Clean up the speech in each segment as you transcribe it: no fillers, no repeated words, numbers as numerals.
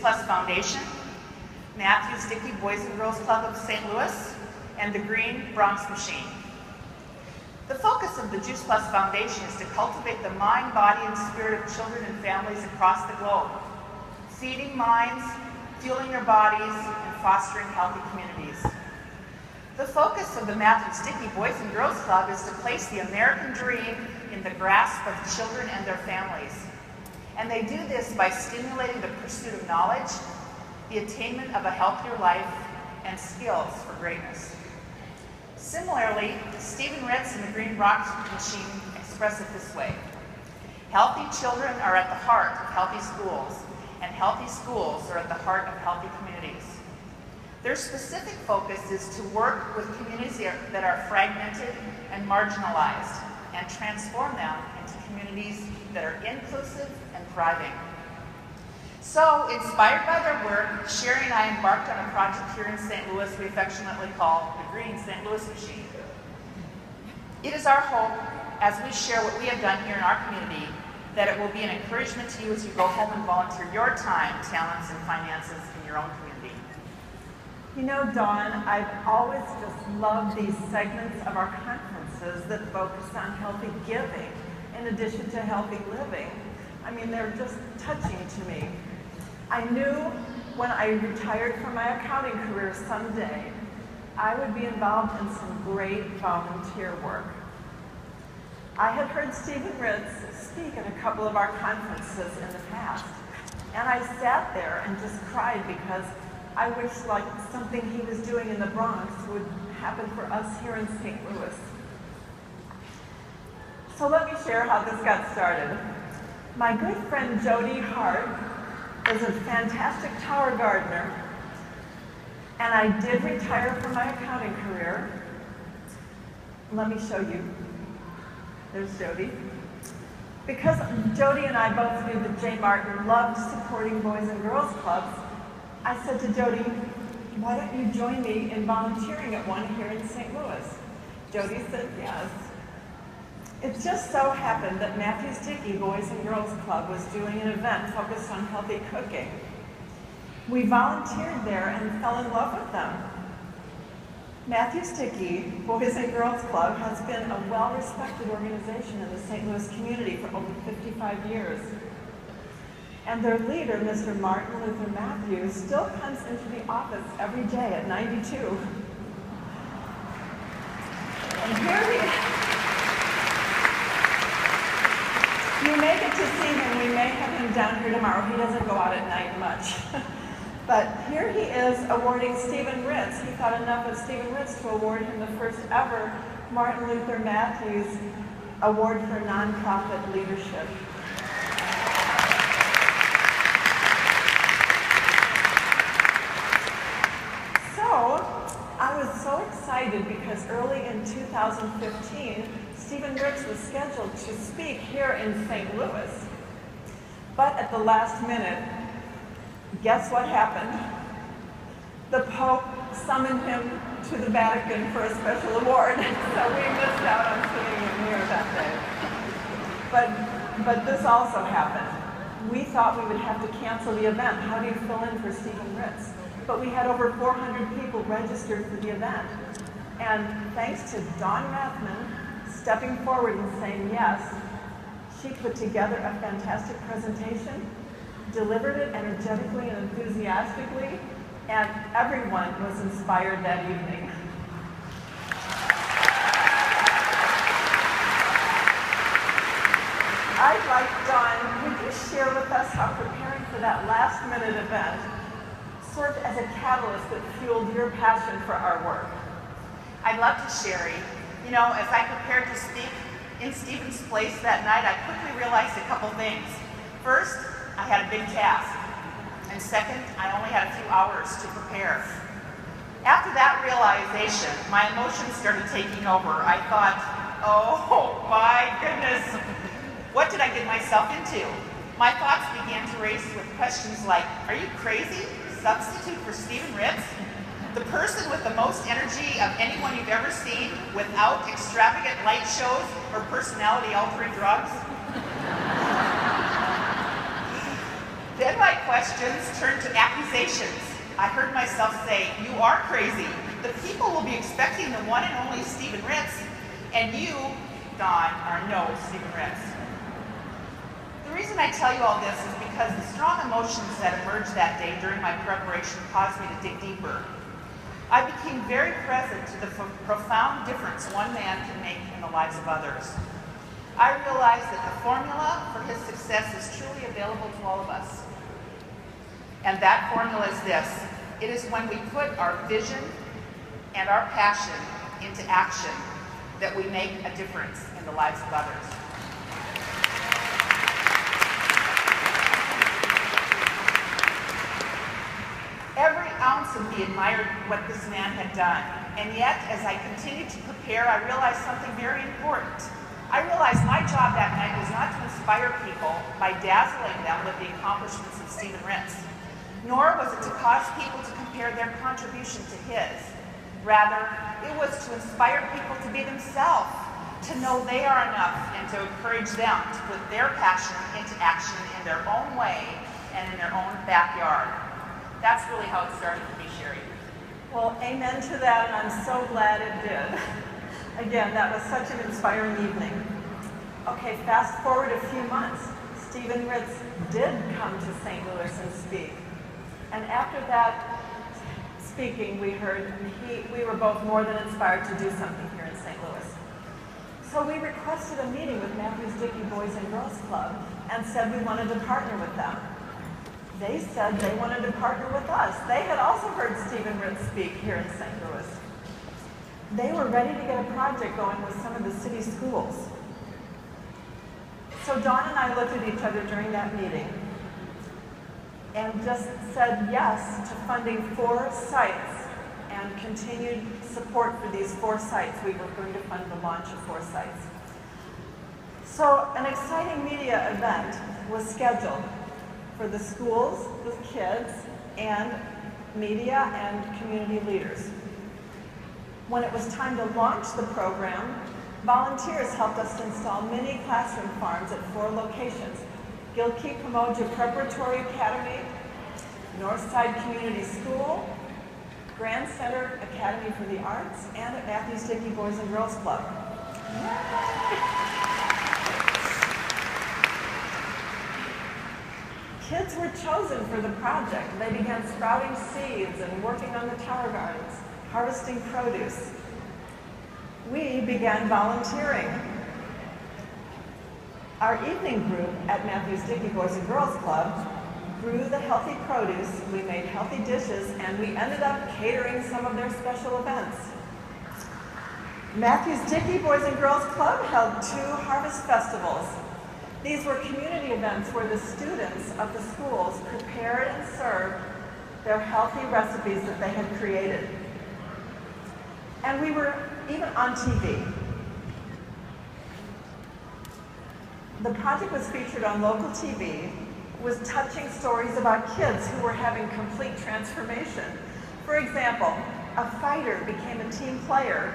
Plus Foundation, Matthews Dickey Boys and Girls Club of St. Louis, and the Green Bronx Machine. The focus of the Juice Plus Foundation is to cultivate the mind, body, and spirit of children and families across the globe, feeding minds, fueling their bodies, and fostering healthy communities. The focus of the Matthews Dickey Boys and Girls Club is to place the American dream in the grasp of children and their families. And they do this by stimulating the pursuit of knowledge, the attainment of a healthier life, and skills for greatness. Similarly, Stephen Ritz and the Green Bronx Machine express it this way: healthy children are at the heart of healthy schools, and healthy schools are at the heart of healthy communities. Their specific focus is to work with communities that are fragmented and marginalized and transform them into communities that are inclusive and thriving. So, inspired by their work, Sherry and I embarked on a project here in St. Louis we affectionately call the Green St. Louis Machine. It is our hope, as we share what we have done here in our community, that it will be an encouragement to you as you go home and volunteer your time, talents, and finances in your own community. You know, Dawn, I've always just loved these segments of our conferences that focus on healthy giving in addition to healthy living. I mean, they're just touching to me. I knew when I retired from my accounting career someday, I would be involved in some great volunteer work. I had heard Stephen Ritz speak at a couple of our conferences in the past, and I sat there and just cried because I wished like something he was doing in the Bronx would happen for us here in St. Louis. So let me share how this got started. My good friend Jody Hart is a fantastic tower gardener, and I did retire from my accounting career. Let me show you. There's Jody. Because Jody and I both knew that Jay Martin loved supporting Boys and Girls Clubs, I said to Jody, why don't you join me in volunteering at one here in St. Louis? Jody said yes. It just so happened that Matthews Dickey Boys and Girls Club was doing an event focused on healthy cooking. We volunteered there and fell in love with them. Matthews Dickey Boys and Girls Club has been a well-respected organization in the St. Louis community for over 55 years. And their leader, Mr. Martin Luther Matthews, still comes into the office every day at 92. And here he is. You may get to see him. We may have him down here tomorrow. He doesn't go out at night much. But here he is awarding Stephen Ritz. He thought enough of Stephen Ritz to award him the first ever Martin Luther Matthews Award for Nonprofit Leadership. So, I was so excited because early in 2015, Stephen Ritz was scheduled to speak here in St. Louis. But at the last minute, guess what happened? The Pope summoned him to the Vatican for a special award, so we missed out on seeing him here that day. But this also happened. We thought we would have to cancel the event. How do you fill in for Stephen Ritz? But we had over 400 people registered for the event. And thanks to Dawn Rathman stepping forward and saying yes, she put together a fantastic presentation, delivered it energetically and enthusiastically, and everyone was inspired that evening. I'd like, Dawn, would you share with us how preparing for that last-minute event served as a catalyst that fueled your passion for our work? I'd love to, Sherry. You know, as I prepared to speak in Stephen's place that night, I quickly realized a couple things. First, I had a big task. And second, I only had a few hours to prepare. After that realization, my emotions started taking over. I thought, oh my goodness, what did I get myself into? My thoughts began to race with questions like, are you crazy? Substitute for Stephen Ritz? The person with the most energy of anyone you've ever seen without extravagant light shows or personality-altering drugs? Then my questions turned to accusations. I heard myself say, "You are crazy. The people will be expecting the one and only Stephen Ritz, and you, Dawn, are no Stephen Ritz." The reason I tell you all this is because the strong emotions that emerged that day during my preparation caused me to dig deeper. I became very present to the profound difference one man can make in the lives of others. I realized that the formula for his success is truly available to all of us. And that formula is this: it is when we put our vision and our passion into action that we make a difference in the lives of others. Every ounce of me admired what this man had done, and yet, as I continued to prepare, I realized something very important. I realized my job that night was not to inspire people by dazzling them with the accomplishments of Stephen Ritz, nor was it to cause people to compare their contribution to his. Rather, it was to inspire people to be themselves, to know they are enough, and to encourage them to put their passion into action in their own way and in their own backyard. That's really how it started for me, Sherry. Well, amen to that, and I'm so glad it did. Again, that was such an inspiring evening. Okay, fast forward a few months. Stephen Ritz did come to St. Louis and speak. And after that speaking, we heard we were both more than inspired to do something here in St. Louis. So we requested a meeting with Matthews Dickey Boys and Girls Club and said we wanted to partner with them. They said they wanted to partner with us. They had also heard Stephen Ritz speak here in St. Louis. They were ready to get a project going with some of the city schools. So Dawn and I looked at each other during that meeting and just said yes to funding 4 sites and continued support for these 4 sites. We were going to fund the launch of 4 sites. So an exciting media event was scheduled for the schools, the kids, and media and community leaders. When it was time to launch the program, volunteers helped us install mini classroom farms at 4 locations: Gilkey Pamoja Preparatory Academy, Northside Community School, Grand Center Academy for the Arts, and at Matthews Dickey Boys and Girls Club. Kids were chosen for the project. They began sprouting seeds and working on the tower gardens, harvesting produce. We began volunteering. Our evening group at Matthews Dickey Boys and Girls Club grew the healthy produce, we made healthy dishes, and we ended up catering some of their special events. Matthews Dickey Boys and Girls Club held 2 harvest festivals. These were community events where the students of the schools prepared and served their healthy recipes that they had created. And we were even on TV. The project was featured on local TV with touching stories about kids who were having complete transformation. For example, a fighter became a team player,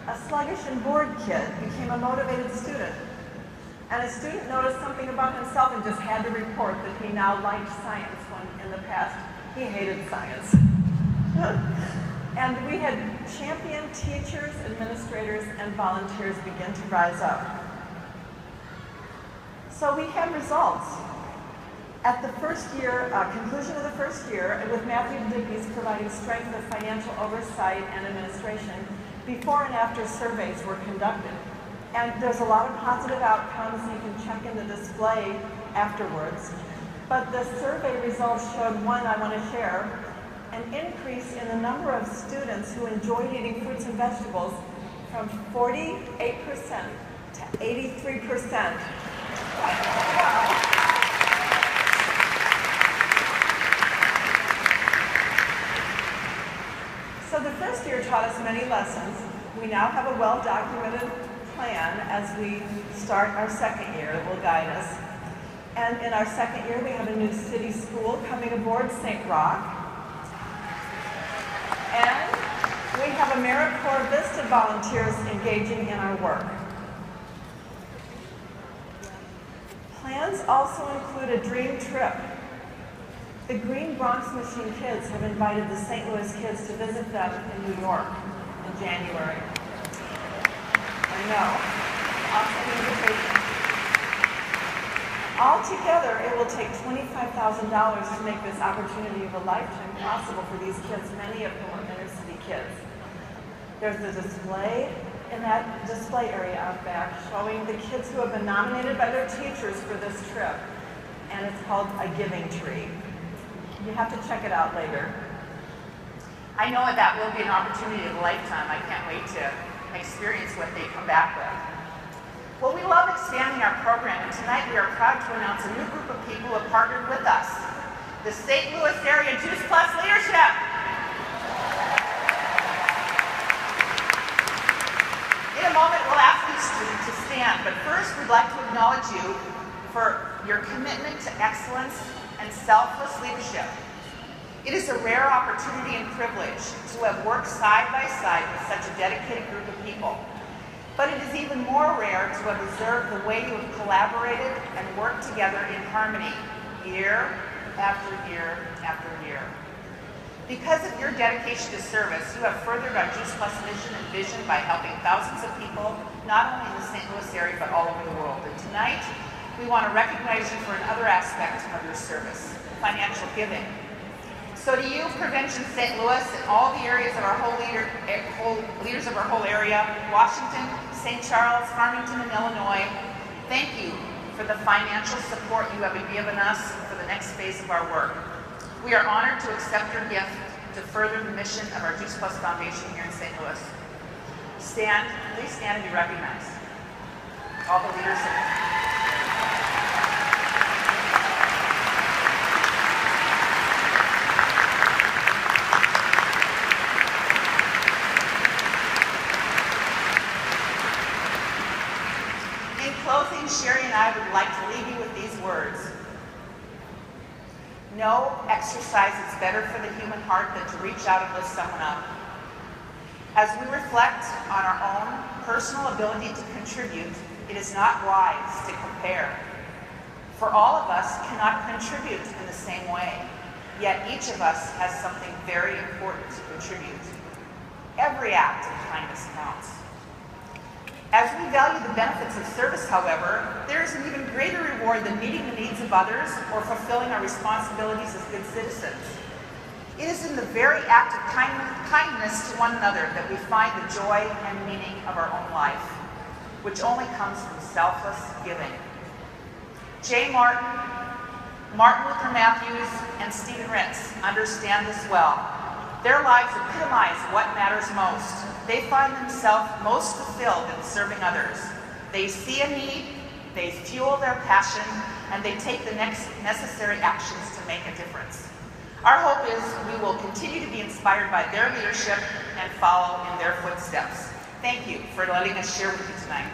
a sluggish and bored kid became a motivated student, and a student noticed something about himself and just had to report that he now liked science when in the past he hated science. And we had champion teachers, administrators, and volunteers begin to rise up. So we had results. At the first year, conclusion of the first year, with Matthew Dickey's providing strength of financial oversight and administration, before and after surveys were conducted. And there's a lot of positive outcomes. You can check in the display afterwards. But the survey results showed one I want to share: an increase in the number of students who enjoyed eating fruits and vegetables from 48% to 83%. So the first year taught us many lessons. We now have a well-documented plan as we start our second year that will guide us. And in our second year, we have a new city school coming aboard, St. Roch. And we have AmeriCorps Vista volunteers engaging in our work. Plans also include a dream trip The Green Bronx Machine kids have invited the St. Louis kids to visit them in New York in January. I know. Awesome invitation. Altogether, it will take $25,000 to make this opportunity of a lifetime possible for these kids, many of whom are inner city kids. There's a display in that display area out back showing the kids who have been nominated by their teachers for this trip, and it's called A Giving Tree. You have to check it out later. I know that will be an opportunity of a lifetime. I can't wait to experience what they come back with. Well, we love expanding our program, and tonight we are proud to announce a new group of people who have partnered with us, the St. Louis Area Juice Plus Leadership. In a moment, we'll ask you to stand, but first we'd like to acknowledge you for your commitment to excellence and selfless leadership. It is a rare opportunity and privilege to have worked side by side with such a dedicated group of people. But it is even more rare to have observed the way you have collaborated and worked together in harmony year after year after year. Because of your dedication to service, you have furthered our Juice Plus mission and vision by helping thousands of people, not only in the St. Louis area, but all over the world. And tonight, we want to recognize you for another aspect of your service, financial giving. So to you, Prevention St. Louis, and all the areas of our leaders of our whole area, Washington, St. Charles, Farmington, and Illinois, thank you for the financial support you have given us for the next phase of our work. We are honored to accept your gift to further the mission of our Juice Plus Foundation here in St. Louis. Stand, please stand and be recognized. All the leaders. In closing, Sherry and I would like to leave you with these words. No exercise is better for the human heart than to reach out and lift someone up. As we reflect on our own personal ability to contribute, it is not wise to compare. For all of us cannot contribute in the same way, yet each of us has something very important to contribute. Every act of kindness counts. As we value the benefits of service, however, there is an even greater reward than meeting the needs of others or fulfilling our responsibilities as good citizens. It is in the very act of kindness to one another that we find the joy and meaning of our own life, which only comes from selfless giving. Jay Martin, Martin Luther Matthews, and Stephen Ritz understand this well. Their lives epitomize what matters most. They find themselves most fulfilled in serving others. They see a need, they fuel their passion, and they take the next necessary actions to make a difference. Our hope is we will continue to be inspired by their leadership and follow in their footsteps. Thank you for letting us share with you tonight.